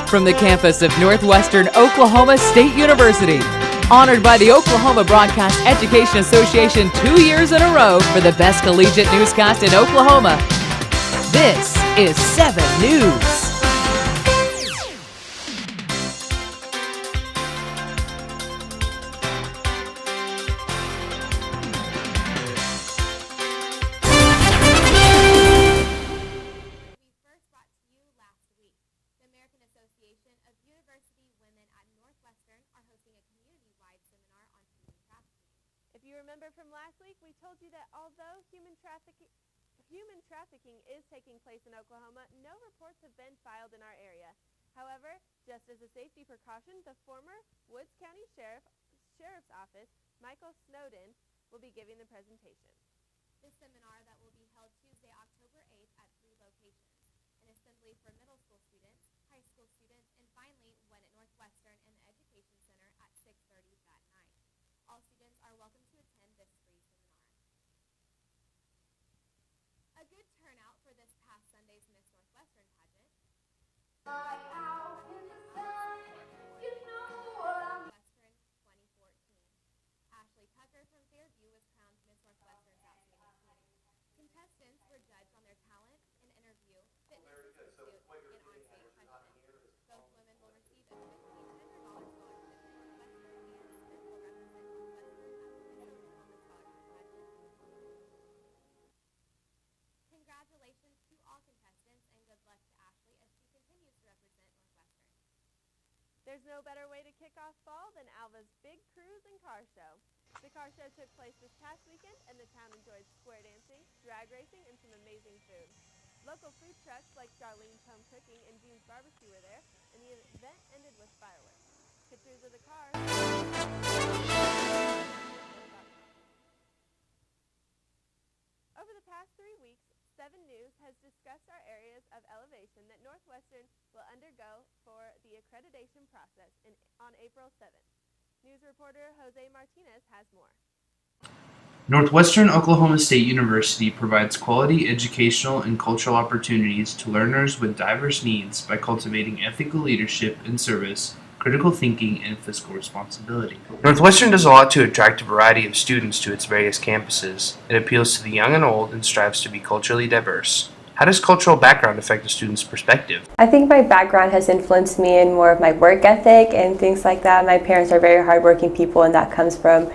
from the campus of Northwestern Oklahoma State University. Honored by the Oklahoma Broadcast Education Association 2 years in a row for the best collegiate newscast in Oklahoma. This is 7 News. If you remember from last week, we told you that although human trafficking is taking place in Oklahoma, no reports have been filed in our area. However, just as a safety precaution, the former Woods County Sheriff's Office, Michael Snowden, will be giving the presentation. This seminar that will be held Tuesday, October 8th at 3 locations: an assembly for middle school students, high school students, and finally one at Northwestern and the Education Center at 6:30 that night. All students are welcome to attend this free seminar. A good turnout for this past Sunday's Miss Northwestern pageant. Northwestern 2014. Ashley Tucker from Fairview was crowned Miss Northwestern's Outstanding Teen. Contestants were judged on their talent in interview, fitness pursuit, and on-stage questions. Both women will receive a $1,500 scholarship to Northwestern, and Smith will represent Northwestern at the Miss Oklahoma Scholarship Pageant. Congratulations to all contestants, and good luck to Ashley as she continues to represent Northwestern. There's no better way to kick off fall than Alva's Big Cruise and Car Show. The car show took place this past weekend, and the town enjoyed square dancing, drag racing, and some amazing food. Local food trucks like Darlene's Home Cooking and Jean's Barbecue were there, and the event ended with fireworks. Pictures of the cars. Over the past 3 weeks, 7 News has discussed our areas of elevation that Northwestern will undergo for the accreditation process on April 7th. News reporter Jose Martinez has more. Northwestern Oklahoma State University provides quality educational and cultural opportunities to learners with diverse needs by cultivating ethical leadership and service, critical thinking, and fiscal responsibility. Northwestern does a lot to attract a variety of students to its various campuses. It appeals to the young and old and strives to be culturally diverse. How does cultural background affect a student's perspective? I think my background has influenced me in more of my work ethic and things like that. My parents are very hardworking people, and that comes from,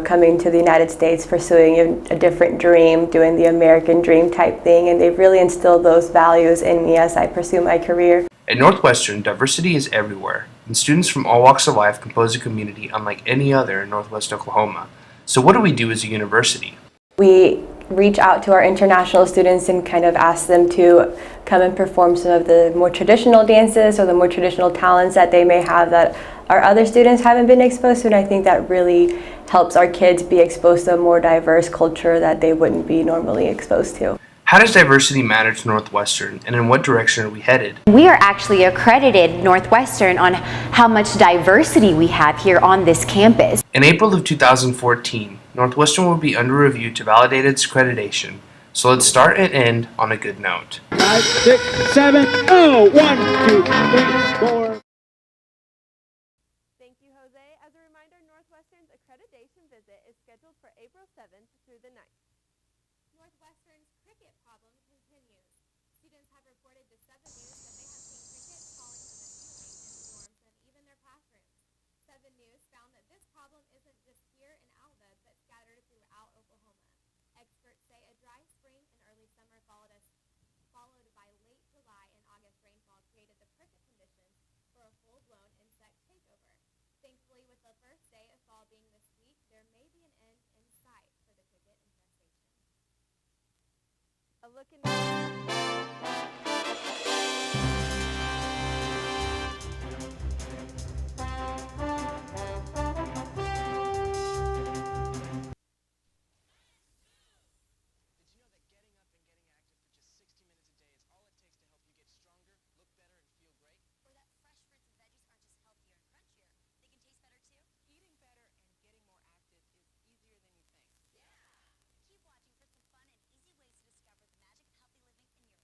coming to the United States, pursuing a different dream, doing the American dream type thing, and they've really instilled those values in me as I pursue my career. At Northwestern, diversity is everywhere, and students from all walks of life compose a community unlike any other in Northwest Oklahoma. So what do we do as a university? We reach out to our international students and kind of ask them to come and perform some of the more traditional dances or the more traditional talents that they may have that our other students haven't been exposed to, and I think that really helps our kids be exposed to a more diverse culture that they wouldn't be normally exposed to. How does diversity matter to Northwestern, and in what direction are we headed? We are actually accredited Northwestern on how much diversity we have here on this campus. In April of 2014, Northwestern will be under review to validate its accreditation. So let's start and end on a good note. 5, 6, 7, 1, 2, 3, 4. Thank you, Jose. As a reminder, Northwestern's accreditation visit is scheduled for April 7th through the 9th. Northwestern's cricket problem continues. Students have reported to 7 News that they have seen crickets falling from the ceiling in dorms and even their classrooms. 7 News found that this problem isn't just here in Alva, but scattered throughout Oklahoma. Experts say a dry spring and early summer followed by late July and August rainfall created the perfect conditions for a full-blown insect takeover. Thankfully, with the first day of fall being this week, there may be an end in sight for the cricket infestation. A look in Keep watching for some fun and easy ways to discover the magic of healthy living in your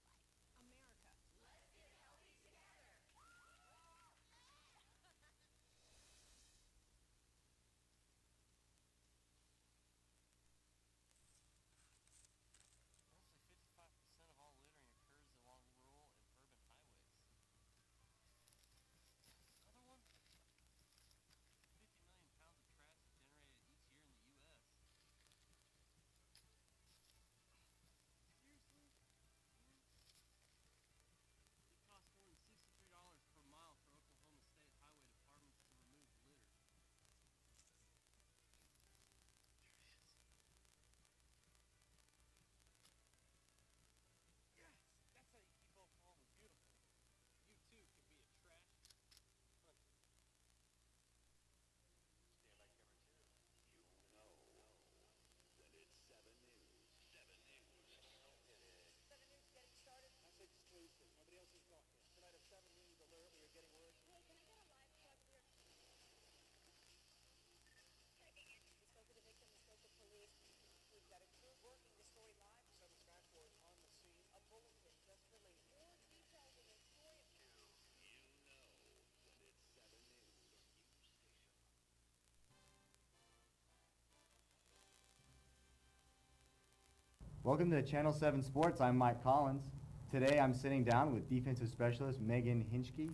Welcome to Channel 7 Sports. I'm Mike Collins. Today I'm sitting down with defensive specialist Megan Hinchke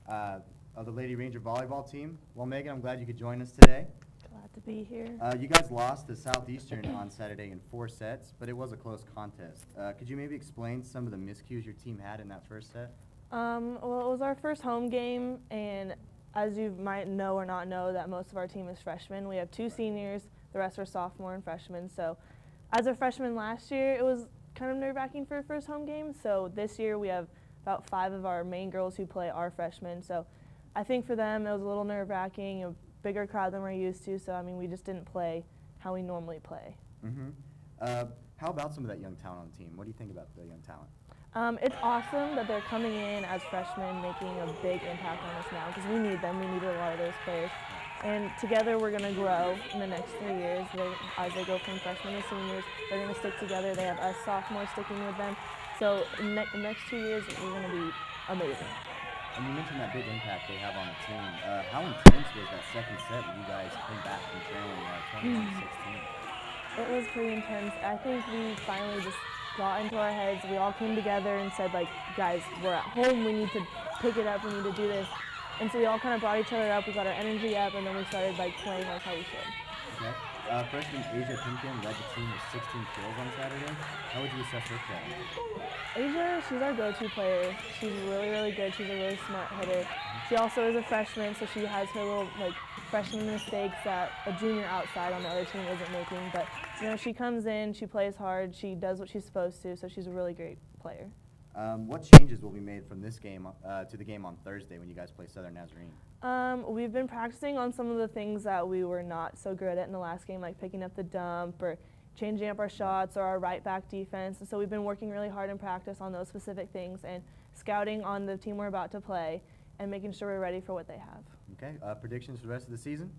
of the Lady Ranger volleyball team. Well, Megan, I'm glad you could join us today. Glad to be here. You guys lost to Southeastern on Saturday in 4 sets, but it was a close contest. Could you maybe explain some of the miscues your team had in that first set? Well, it was our first home game, and as you might know or not know, that most of our team is freshmen. We have 2 seniors, the rest are sophomore and freshmen. So as a freshman last year, it was kind of nerve-wracking for a first home game. So this year we have about 5 of our main girls who play are freshmen. So I think for them it was a little nerve-wracking, a bigger crowd than we're used to. So, I mean, we just didn't play how we normally play. How about some of that young talent on the team? What do you think about the young talent? It's awesome that they're coming in as freshmen, making a big impact on us now, because we need them. We need a lot of those players. And together we're going to grow in the next 3 years. As they go from freshmen to seniors, they're going to stick together. They have us sophomores sticking with them. So in the next 2 years, we're going to be amazing. And you mentioned that big impact they have on the team. How intense was that second set when you guys came back from trailing 21-16? It was pretty intense. I think we finally just got into our heads. We all came together and said, like, guys, we're at home. We need to pick it up. We need to do this. And so we all kind of brought each other up. We got our energy up, and then we started, like, playing like how we should. Okay. Freshman Asia Pinkin led the team with 16 kills on Saturday. How would you assess her play? Asia, she's our go-to player. She's really, really good. She's a really smart hitter. She also is a freshman, so she has her little, like, freshman mistakes that a junior outside on the other team isn't making. But, you know, she comes in, she plays hard, she does what she's supposed to, so she's a really great player. What changes will be made from this game to the game on Thursday when you guys play Southern Nazarene? We've been practicing on some of the things that we were not so good at in the last game, like picking up the dump or changing up our shots or our right back defense. And so we've been working really hard in practice on those specific things and scouting on the team we're about to play and making sure we're ready for what they have. Okay. Predictions for the rest of the season?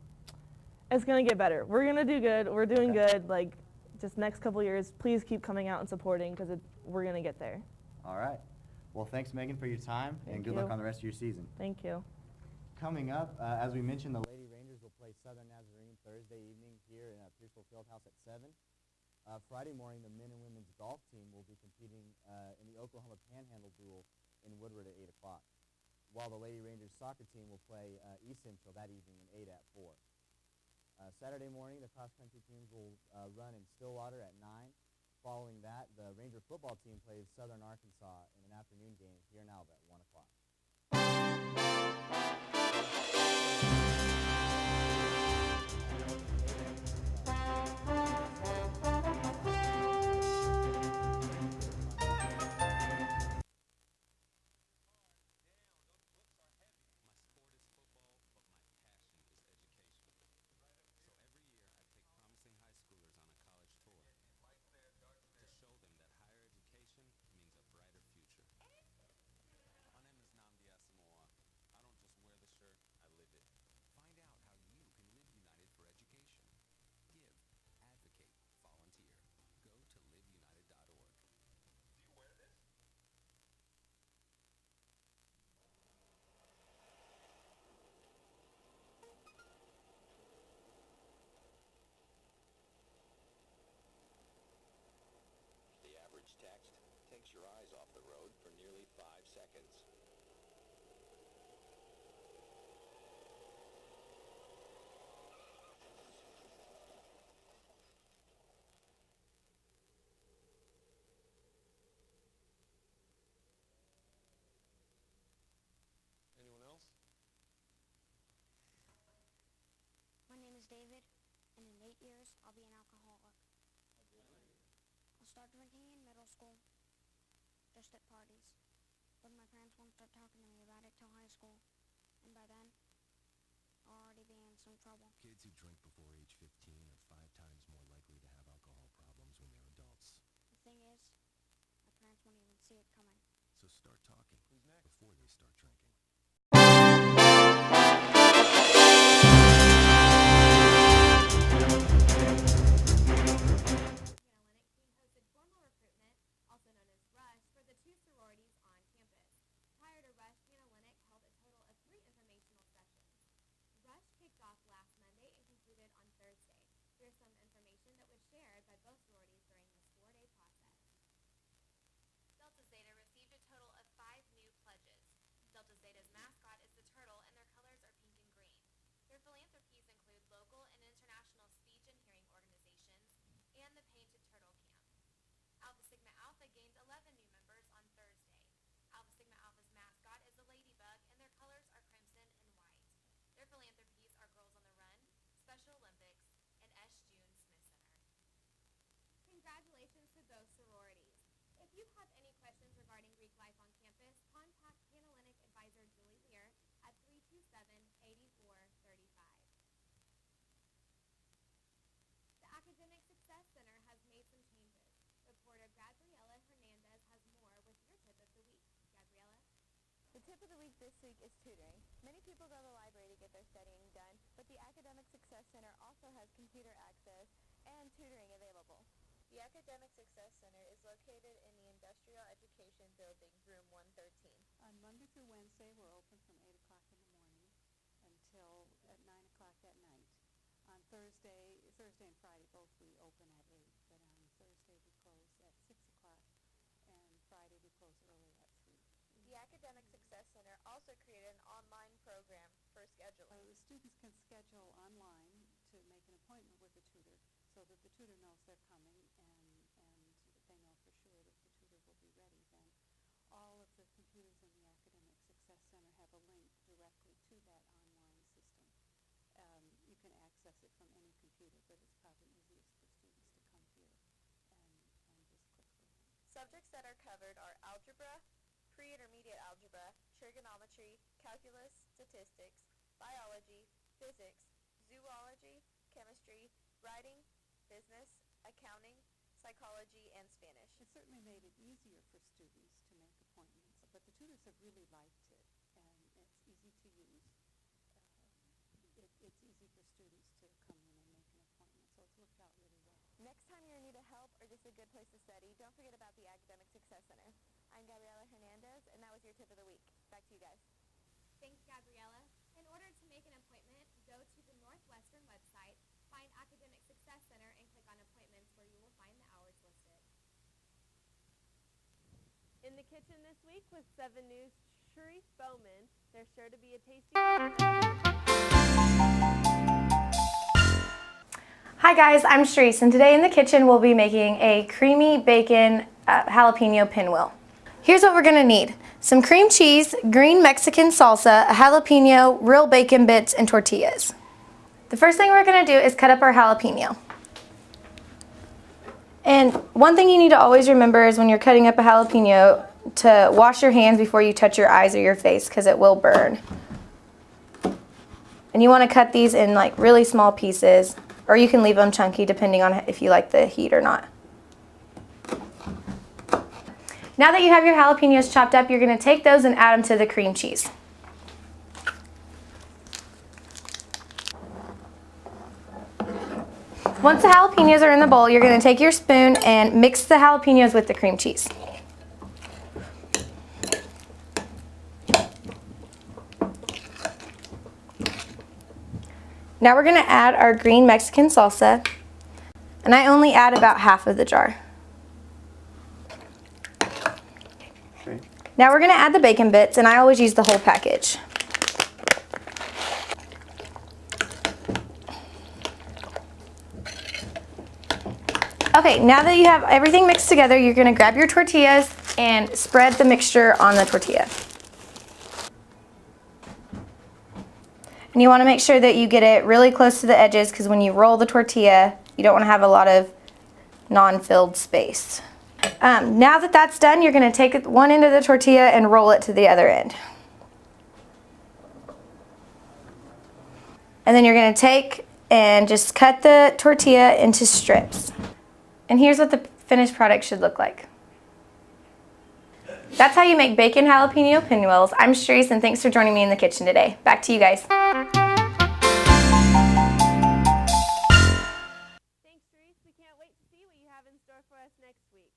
It's going to get better. We're going to do good. We're doing good. Like, just next couple years, please keep coming out and supporting because we're going to get there. All right. Well, thanks, Megan, for your time, and good luck on the rest of your season. Thank you. Coming up, as we mentioned, the Lady Rangers will play Southern Nazarene Thursday evening here in Pearsville Fieldhouse at 7. Friday morning, the men and women's golf team will be competing in the Oklahoma Panhandle Duel in Woodward at 8 o'clock, while the Lady Rangers soccer team will play East Central that evening in 8 at 4. Saturday morning, the cross-country teams will run in Stillwater at 9. Following that, the Ranger football team plays Southern Arkansas in an afternoon game here in Alva at 1 o'clock. Text takes your eyes off the road for nearly 5 seconds. Anyone else? My name is David, and in 8 years, I'll be an alcoholic. I'll start drinking in middle school, just at parties. But my parents won't start talking to me about it till high school. And by then, I'll already be in some trouble. Kids who drink before age 15 are 5 times more likely to have alcohol problems when they're adults. The thing is, my parents won't even see it coming. So start talking before they start drinking. Here's some information that was shared by both sororities during this 4-day tip of the week this week is tutoring. Many people go to the library to get their studying done, but the Academic Success Center also has computer access and tutoring available. The Academic Success Center is located in the Industrial Education Building, room 113. On Monday through Wednesday, we're open from 8 o'clock in the morning until at 9 o'clock at night. On Thursday and Friday, both we open at 8, but on Thursday we close at 6 o'clock, and Friday we close early at 3. The Academic Success Center also created an online program for scheduling. The students can schedule online to make an appointment with the tutor so that the tutor knows they're coming and they know for sure that the tutor will be ready. Then all of the computers in the Academic Success Center have a link directly to that online system. You can access it from any computer, but it's probably easiest for students to come here and just click the link. Subjects that are covered are algebra, pre-intermediate algebra, trigonometry, calculus, statistics, biology, physics, zoology, chemistry, writing, business, accounting, psychology, and Spanish. It certainly made it easier for students to make appointments, but the tutors have really liked it, and it's easy to use. It's easy for students to come in and make an appointment, so it's worked out really well. Next time you're in need of help or just a good place to study, don't forget about the Academic Success Center. I'm Gabriela Hernandez, and that was your tip of the week. Back to you guys. Thanks, Gabriela. In order to make an appointment, go to the Northwestern website, find Academic Success Center, and click on Appointments, where you will find the hours listed. In the kitchen this week with 7 News' Sharice Bowman, there's sure to be a tasty... Hi guys, I'm Sharice, and today in the kitchen we'll be making a creamy bacon jalapeno pinwheel. Here's what we're going to need. Some cream cheese, green Mexican salsa, a jalapeno, real bacon bits, and tortillas. The first thing we're going to do is cut up our jalapeno. And one thing you need to always remember is when you're cutting up a jalapeno to wash your hands before you touch your eyes or your face, because it will burn. And you want to cut these in like really small pieces, or you can leave them chunky depending on if you like the heat or not. Now that you have your jalapenos chopped up, you're going to take those and add them to the cream cheese. Once the jalapenos are in the bowl, you're going to take your spoon and mix the jalapenos with the cream cheese. Now we're going to add our green Mexican salsa, and I only add about half of the jar. Okay. Now we're going to add the bacon bits, and I always use the whole package. Okay, now that you have everything mixed together, you're going to grab your tortillas and spread the mixture on the tortilla. And you want to make sure that you get it really close to the edges, because when you roll the tortilla, you don't want to have a lot of non-filled space. Now that that's done, you're going to take one end of the tortilla and roll it to the other end. And then you're going to take and just cut the tortilla into strips. And here's what the finished product should look like. That's how you make bacon jalapeno pinwheels. I'm Sharice, and thanks for joining me in the kitchen today. Back to you guys. Thanks, Sharice. We can't wait to see what you have in store for us next week.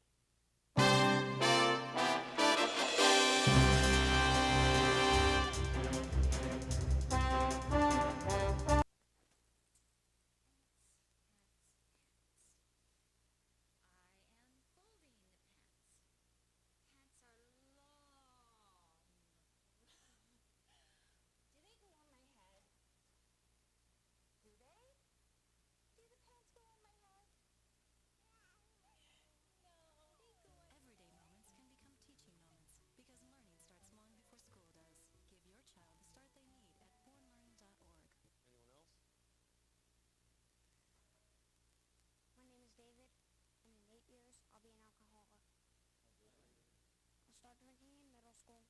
Start drinking in middle school,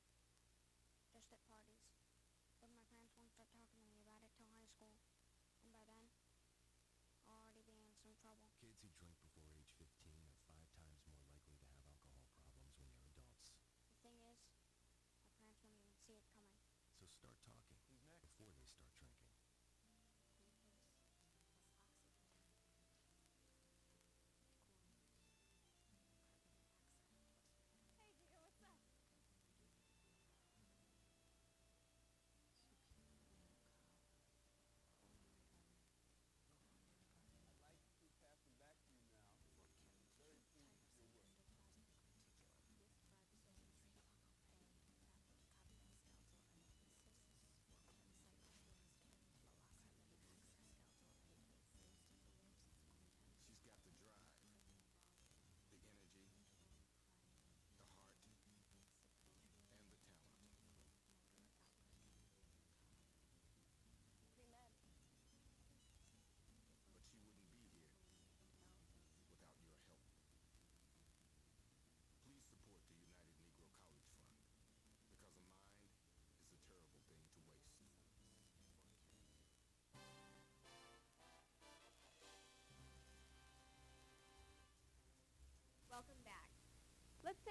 just at parties. But my parents won't start talking to me about it till high school. And by then, I'll already be in some trouble. Kids who drink before age 15 are 5 times more likely to have alcohol problems when they're adults. The thing is, my parents won't even see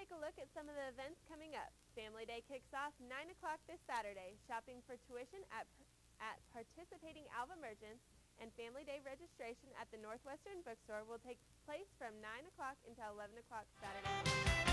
take a look at some of the events coming up. Family Day kicks off 9 o'clock this Saturday. Shopping for tuition at participating Alva merchants and Family Day registration at the Northwestern Bookstore will take place from 9 o'clock until 11 o'clock Saturday morning.